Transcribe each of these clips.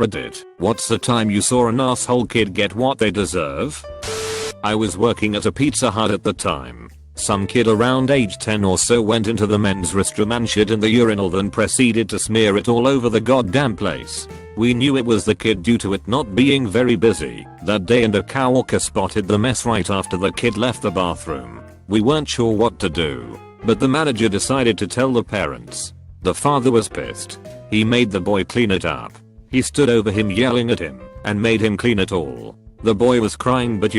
Reddit, what's the time you saw an asshole kid get what they deserve? I was working at a Pizza Hut at the time. Some kid around age 10 or so went into the men's restroom and shit in the urinal, then proceeded to smear it all over the goddamn place. We knew it was the kid due to it not being very busy that day, and a coworker spotted the mess right after the kid left the bathroom. We weren't sure what to do, but the manager decided to tell the parents. The father was pissed. He made the boy clean it up. He stood over him yelling at him and made him clean it all. The boy was crying, but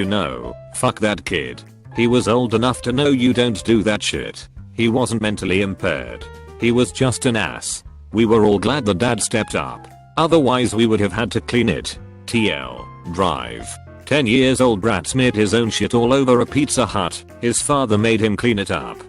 fuck that kid. He was old enough to know you don't do that shit. He wasn't mentally impaired. He was just an ass. We were all glad the dad stepped up. Otherwise we would have had to clean it. TL. Drive. 10 years old brat smeared his own shit all over a Pizza Hut. His father made him clean it up.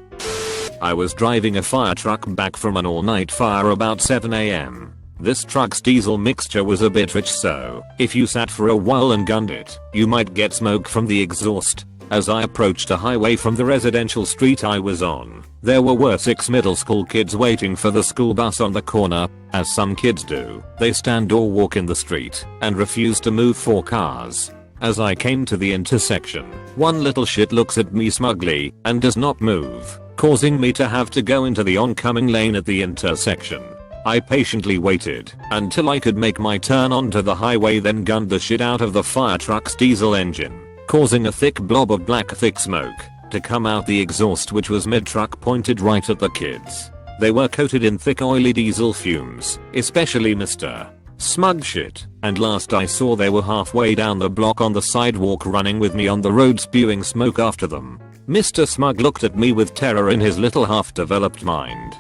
I was driving a fire truck back from an all-night fire about 7 AM. This truck's diesel mixture was a bit rich, so if you sat for a while and gunned it, you might get smoke from the exhaust. As I approached a highway from the residential street I was on, there were 6 middle school kids waiting for the school bus on the corner. As some kids do, they stand or walk in the street and refuse to move for cars. As I came to the intersection, one little shit looks at me smugly and does not move, causing me to have to go into the oncoming lane at the intersection. I patiently waited until I could make my turn onto the highway, then gunned the shit out of the fire truck's diesel engine, causing a thick blob of black thick smoke to come out the exhaust, which was mid-truck pointed right at the kids. They were coated in thick oily diesel fumes, especially Mr. Smug shit, and last I saw they were halfway down the block on the sidewalk running with me on the road spewing smoke after them. Mr. Smug looked at me with terror in his little half-developed mind.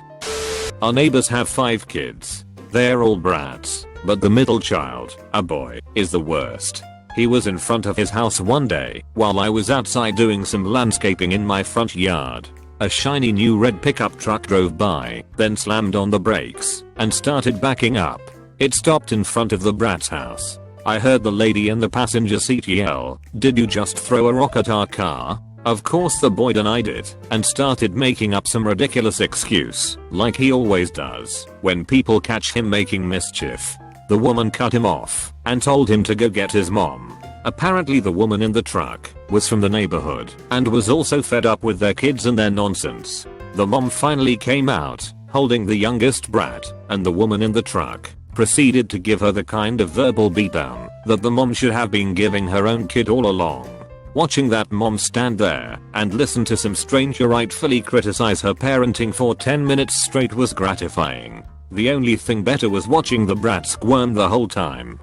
Our neighbors have 5 kids. They're all brats, but the middle child, a boy, is the worst. He was in front of his house one day while I was outside doing some landscaping in my front yard. A shiny new red pickup truck drove by, then slammed on the brakes and started backing up. It stopped in front of the brat's house. I heard the lady in the passenger seat yell, "Did you just throw a rock at our car?" Of course the boy denied it and started making up some ridiculous excuse, like he always does when people catch him making mischief. The woman cut him off and told him to go get his mom. Apparently the woman in the truck was from the neighborhood and was also fed up with their kids and their nonsense. The mom finally came out, holding the youngest brat, and the woman in the truck proceeded to give her the kind of verbal beatdown that the mom should have been giving her own kid all along. Watching that mom stand there and listen to some stranger rightfully criticize her parenting for 10 minutes straight was gratifying. The only thing better was watching the brat squirm the whole time.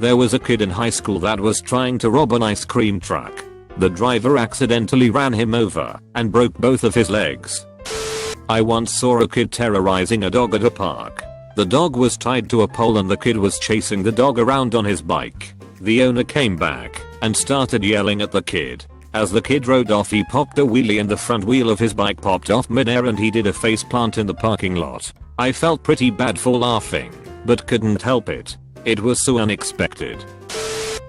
There was a kid in high school that was trying to rob an ice cream truck. The driver accidentally ran him over and broke both of his legs. I once saw a kid terrorizing a dog at a park. The dog was tied to a pole and the kid was chasing the dog around on his bike. The owner came back and started yelling at the kid. As the kid rode off, he popped a wheelie and the front wheel of his bike popped off midair and he did a face plant in the parking lot. I felt pretty bad for laughing, but couldn't help it. It was so unexpected.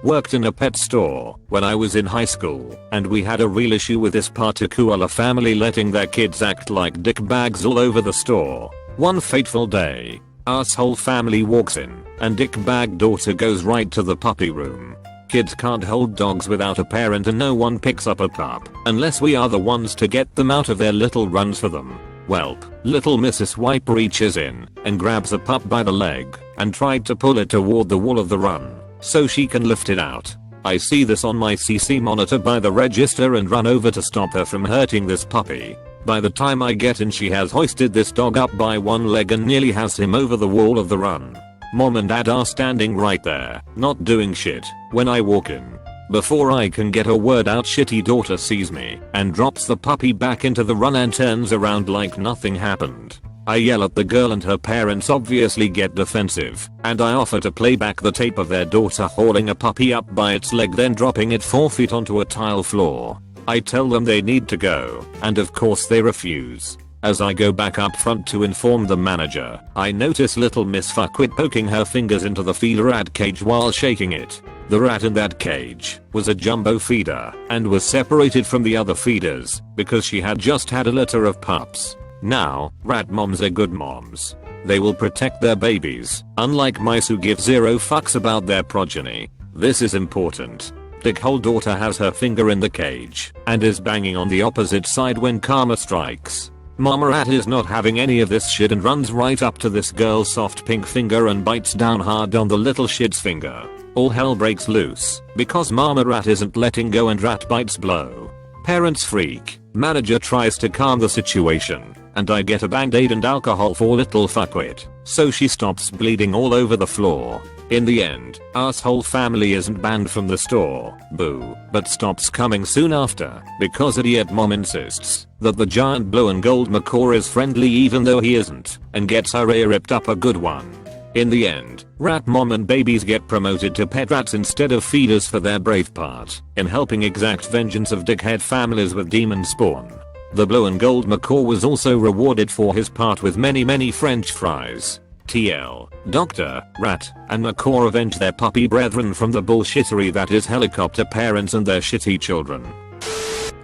Worked in a pet store when I was in high school, and we had a real issue with this particular family letting their kids act like dick bags all over the store. One fateful day, asshole family walks in and dick bag daughter goes right to the puppy room. Kids can't hold dogs without a parent and no one picks up a pup unless we are the ones to get them out of their little runs for them. Welp, little Mrs. Wipe reaches in and grabs the pup by the leg and tried to pull it toward the wall of the run so she can lift it out. I see this on my CC monitor by the register and run over to stop her from hurting this puppy. By the time I get in, she has hoisted this dog up by one leg and nearly has him over the wall of the run. Mom and dad are standing right there, not doing shit, when I walk in. Before I can get a word out, shitty daughter sees me and drops the puppy back into the run and turns around like nothing happened. I yell at the girl and her parents obviously get defensive, and I offer to play back the tape of their daughter hauling a puppy up by its leg then dropping it 4 feet onto a tile floor. I tell them they need to go, and of course they refuse. As I go back up front to inform the manager, I notice little Miss Fuckwit poking her fingers into the feeder rat cage while shaking it. The rat in that cage was a jumbo feeder and was separated from the other feeders because she had just had a litter of pups. Now, rat moms are good moms. They will protect their babies, unlike mice who give zero fucks about their progeny. This is important. Dickhole daughter has her finger in the cage and is banging on the opposite side when karma strikes. Mama rat is not having any of this shit and runs right up to this girl's soft pink finger and bites down hard on the little shit's finger. All hell breaks loose because mama rat isn't letting go and rat bites blow. Parents freak. Manager tries to calm the situation and I get a band-aid and alcohol for little fuckwit, so she stops bleeding all over the floor. In the end, asshole family isn't banned from the store, boo, but stops coming soon after because idiot mom insists that the giant blue and gold macaw is friendly even though he isn't, and gets her ear ripped up a good one. In the end, rat mom and babies get promoted to pet rats instead of feeders for their brave part in helping exact vengeance of dickhead families with demon spawn. The blue and gold macaw was also rewarded for his part with many french fries. TL, Doctor, Rat, and Macaw avenge their puppy brethren from the bullshittery that is helicopter parents and their shitty children.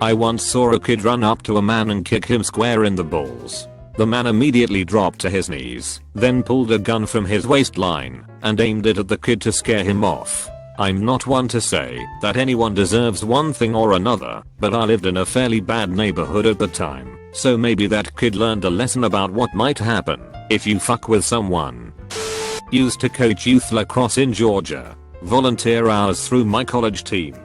I once saw a kid run up to a man and kick him square in the balls. The man immediately dropped to his knees, then pulled a gun from his waistline and aimed it at the kid to scare him off. I'm not one to say that anyone deserves one thing or another, but I lived in a fairly bad neighborhood at the time, so maybe that kid learned a lesson about what might happen if you fuck with someone. Used to coach youth lacrosse in Georgia. Volunteer hours through my college team.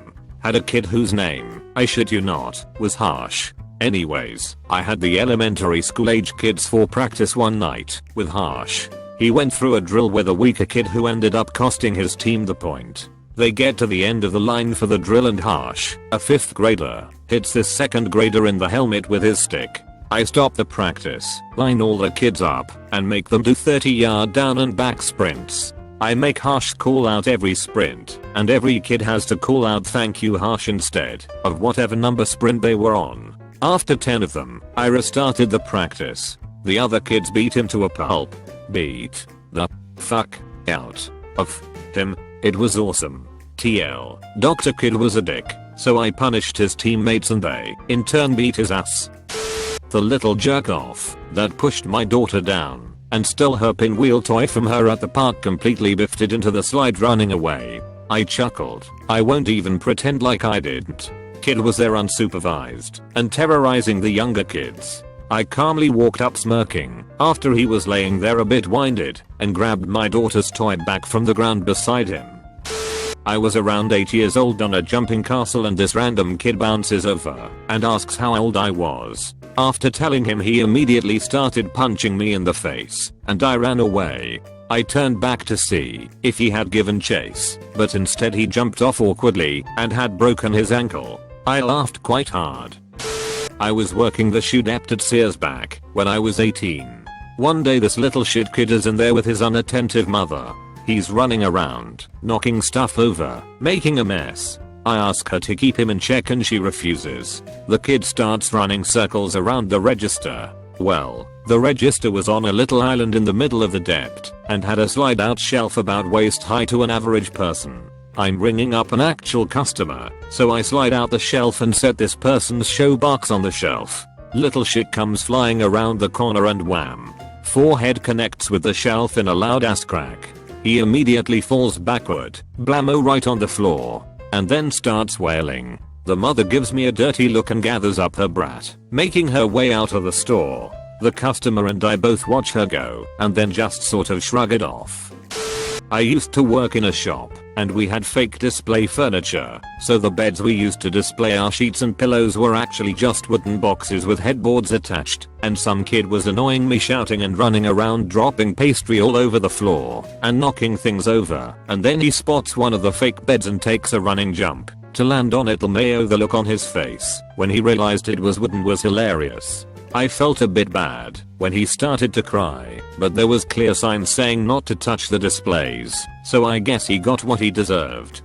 Had a kid whose name, I shit you not, was Harsh. Anyways, I had the elementary school age kids for practice one night with Harsh. He went through a drill with a weaker kid who ended up costing his team the point. They get to the end of the line for the drill and Harsh, a 5th grader, hits this 2nd grader in the helmet with his stick. I stop the practice, line all the kids up, and make them do 30-yard down and back sprints. I make Harsh call out every sprint, and every kid has to call out thank you Harsh instead of whatever number sprint they were on. After 10 of them, I restarted the practice. The other kids beat him to a pulp. Beat the fuck out of him. It was awesome. TL, Dr. Kid was a dick, so I punished his teammates and they, in turn, beat his ass. The little jerk off that pushed my daughter down and stole her pinwheel toy from her at the park completely biffed it into the slide running away. I chuckled. I won't even pretend like I didn't. Kid was there unsupervised and terrorizing the younger kids. I calmly walked up smirking after he was laying there a bit winded and grabbed my daughter's toy back from the ground beside him. I was around 8 years old on a jumping castle and this random kid bounces over and asks how old I was. After telling him, he immediately started punching me in the face and I ran away. I turned back to see if he had given chase, but instead he jumped off awkwardly and had broken his ankle. I laughed quite hard. I was working the shoe depot at Sears back when I was 18. One day this little shit kid is in there with his unattentive mother. He's running around, knocking stuff over, making a mess. I ask her to keep him in check and she refuses. The kid starts running circles around the register. Well, the register was on a little island in the middle of the depot and had a slide out shelf about waist high to an average person. I'm ringing up an actual customer, so I slide out the shelf and set this person's show box on the shelf. Little shit comes flying around the corner and wham. Forehead connects with the shelf in a loud ass crack. He immediately falls backward, blammo right on the floor, and then starts wailing. The mother gives me a dirty look and gathers up her brat, making her way out of the store. The customer and I both watch her go, and then just sort of shrug it off. I used to work in a shop, and we had fake display furniture, so the beds we used to display our sheets and pillows were actually just wooden boxes with headboards attached, and some kid was annoying me shouting and running around dropping pastry all over the floor and knocking things over, and then he spots one of the fake beds and takes a running jump to land on it. The look on his face when he realized it was wooden was hilarious. I felt a bit bad when he started to cry, but there was clear signs saying not to touch the displays, so I guess he got what he deserved.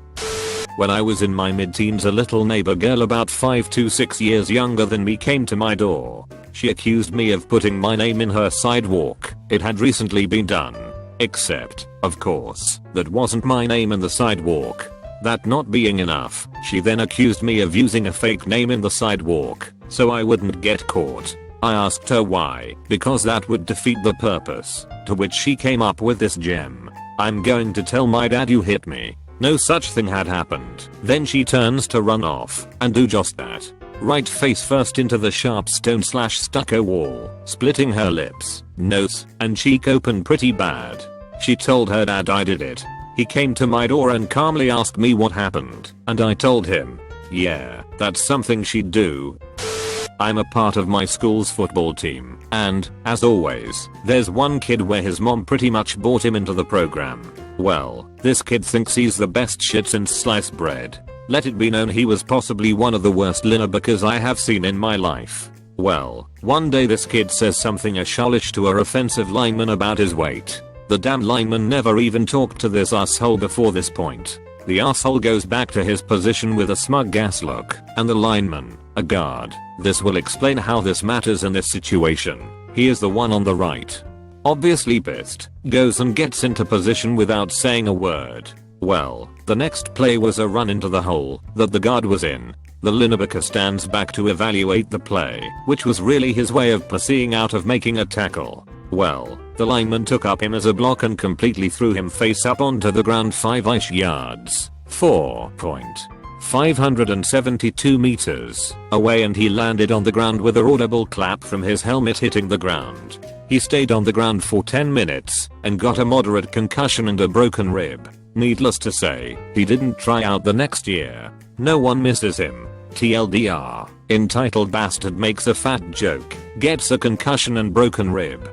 When I was in my mid-teens, a little neighbor girl about 5 to 6 years younger than me came to my door. She accused me of putting my name in her sidewalk. It had recently been done. Except, of course, that wasn't my name in the sidewalk. That not being enough, she then accused me of using a fake name in the sidewalk, so I wouldn't get caught. I asked her why, because that would defeat the purpose. To which she came up with this gem. "I'm going to tell my dad you hit me." No such thing had happened. Then she turns to run off and do just that. Right face first into the sharp stone/stucco wall, splitting her lips, nose, and cheek open pretty bad. She told her dad I did it. He came to my door and calmly asked me what happened, and I told him, yeah, that's something she'd do. I'm a part of my school's football team, and, as always, there's one kid where his mom pretty much bought him into the program. Well, this kid thinks he's the best shit since sliced bread. Let it be known he was possibly one of the worst linebackers I have seen in my life. Well, one day this kid says something ashalish to our offensive lineman about his weight. The damn lineman never even talked to this asshole before this point. The asshole goes back to his position with a smug ass look, and the lineman, a guard, this will explain how this matters in this situation. He is the one on the right. Obviously pissed, goes and gets into position without saying a word. Well, the next play was a run into the hole that the guard was in. The linebacker stands back to evaluate the play, which was really his way of pussying out of making a tackle. Well, the lineman took up him as a block and completely threw him face up onto the ground 5-ish yards, 4.572 meters away, and he landed on the ground with an audible clap from his helmet hitting the ground. He stayed on the ground for 10 minutes and got a moderate concussion and a broken rib. Needless to say, he didn't try out the next year. No one misses him. TLDR, entitled bastard makes a fat joke, gets a concussion and broken rib.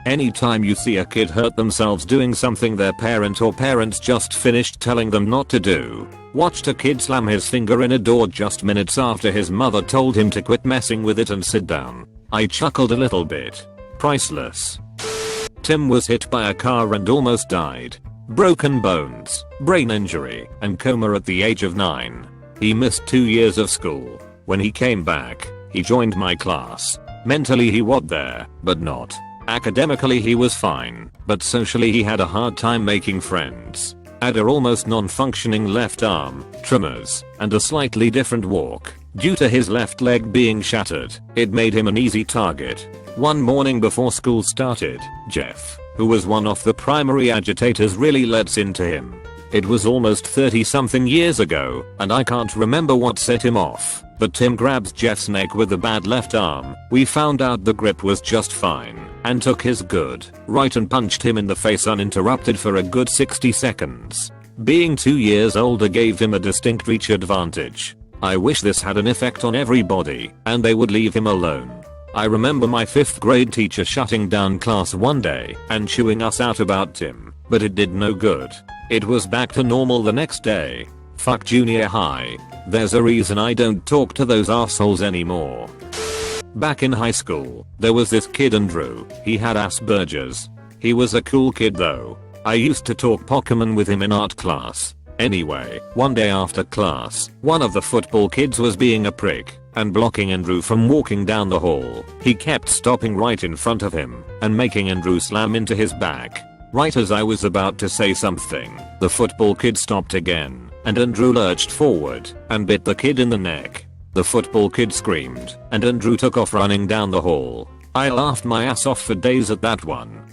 Anytime you see a kid hurt themselves doing something their parent or parents just finished telling them not to do. Watched a kid slam his finger in a door just minutes after his mother told him to quit messing with it and sit down. I chuckled a little bit. Priceless. Tim was hit by a car and almost died. Broken bones, brain injury, and coma at the age of 9. He missed 2 years of school. When he came back, he joined my class. Mentally he was there, but not. Academically he was fine, but socially he had a hard time making friends. Had a almost non-functioning left arm, tremors, and a slightly different walk. Due to his left leg being shattered, it made him an easy target. One morning before school started, Jeff, who was one of the primary agitators, really lets into him. It was almost 30 something years ago, and I can't remember what set him off, but Tim grabs Jeff's neck with a bad left arm. We found out the grip was just fine, and took his good right and punched him in the face uninterrupted for a good 60 seconds. Being 2 years older gave him a distinct reach advantage. I wish this had an effect on everybody, and they would leave him alone. I remember my 5th grade teacher shutting down class one day and chewing us out about Tim, but it did no good. It was back to normal the next day. Fuck junior high. There's a reason I don't talk to those assholes anymore. Back in high school, there was this kid Andrew. He had Asperger's. He was a cool kid though. I used to talk Pokemon with him in art class. Anyway, one day after class, one of the football kids was being a prick and blocking Andrew from walking down the hall. He kept stopping right in front of him and making Andrew slam into his back. Right as I was about to say something, the football kid stopped again, and Andrew lurched forward and bit the kid in the neck. The football kid screamed, and Andrew took off running down the hall. I laughed my ass off for days at that one.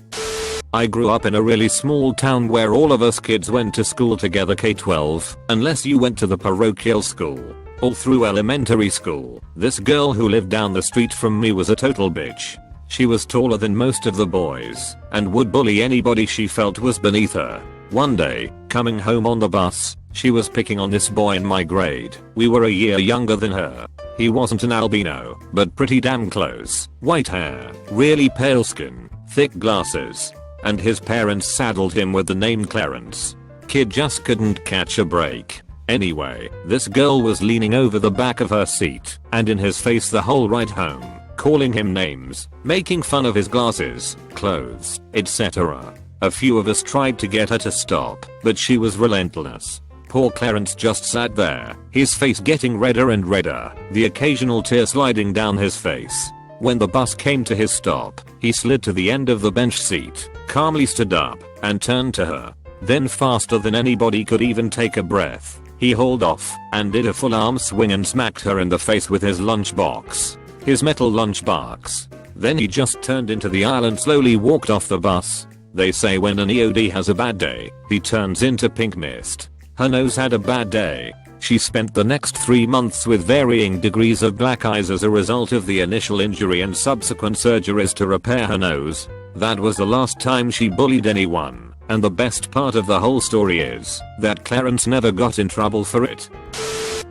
I grew up in a really small town where all of us kids went to school together K-12, unless you went to the parochial school. All through elementary school, this girl who lived down the street from me was a total bitch. She was taller than most of the boys, and would bully anybody she felt was beneath her. One day, coming home on the bus, she was picking on this boy in my grade. We were a year younger than her. He wasn't an albino, but pretty damn close. White hair, really pale skin, thick glasses, and his parents saddled him with the name Clarence. Kid just couldn't catch a break. Anyway, this girl was leaning over the back of her seat, and in his face the whole ride home, calling him names, making fun of his glasses, clothes, etc. A few of us tried to get her to stop, but she was relentless. Poor Clarence just sat there, his face getting redder and redder, the occasional tear sliding down his face. When the bus came to his stop, he slid to the end of the bench seat, calmly stood up, and turned to her. Then faster than anybody could even take a breath, he hauled off, and did a full arm swing and smacked her in the face with his lunchbox. His metal lunchbox. Then he just turned into the aisle and slowly walked off the bus. They say when an EOD has a bad day, he turns into pink mist. Her nose had a bad day. She spent the next 3 months with varying degrees of black eyes as a result of the initial injury and subsequent surgeries to repair her nose. That was the last time she bullied anyone, and the best part of the whole story is that Clarence never got in trouble for it.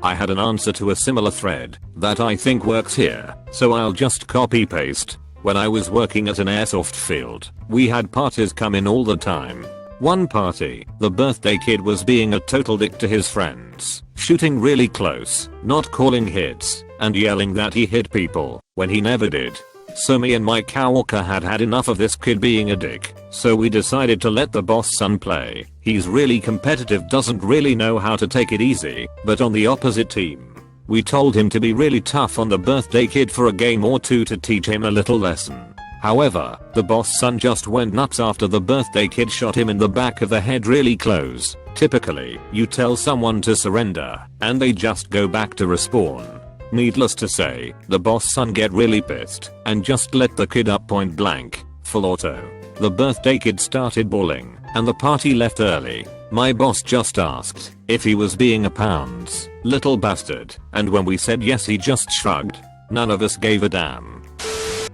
I had an answer to a similar thread that I think works here, so I'll just copy paste. When I was working at an airsoft field, we had parties come in all the time. One party, the birthday kid was being a total dick to his friends, shooting really close, not calling hits, and yelling that he hit people when he never did. So me and my coworker had enough of this kid being a dick, so we decided to let the boss son play. He's really competitive, doesn't really know how to take it easy, but on the opposite team. We told him to be really tough on the birthday kid for a game or two to teach him a little lesson. However, the boss son just went nuts after the birthday kid shot him in the back of the head really close. Typically, you tell someone to surrender, and they just go back to respawn. Needless to say, the boss son get really pissed, and just let the kid up point blank, full auto. The birthday kid started bawling, and the party left early. My boss just asked if he was being a pounds, little bastard, and when we said yes he just shrugged. None of us gave a damn.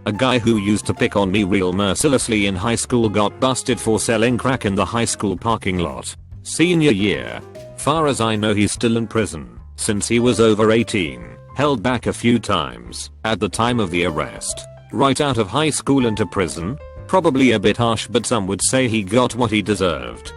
A guy who used to pick on me real mercilessly in high school got busted for selling crack in the high school parking lot. Senior year. Far as I know he's still in prison, since he was over 18, held back a few times at the time of the arrest. Right out of high school into prison? Probably a bit harsh, but some would say he got what he deserved.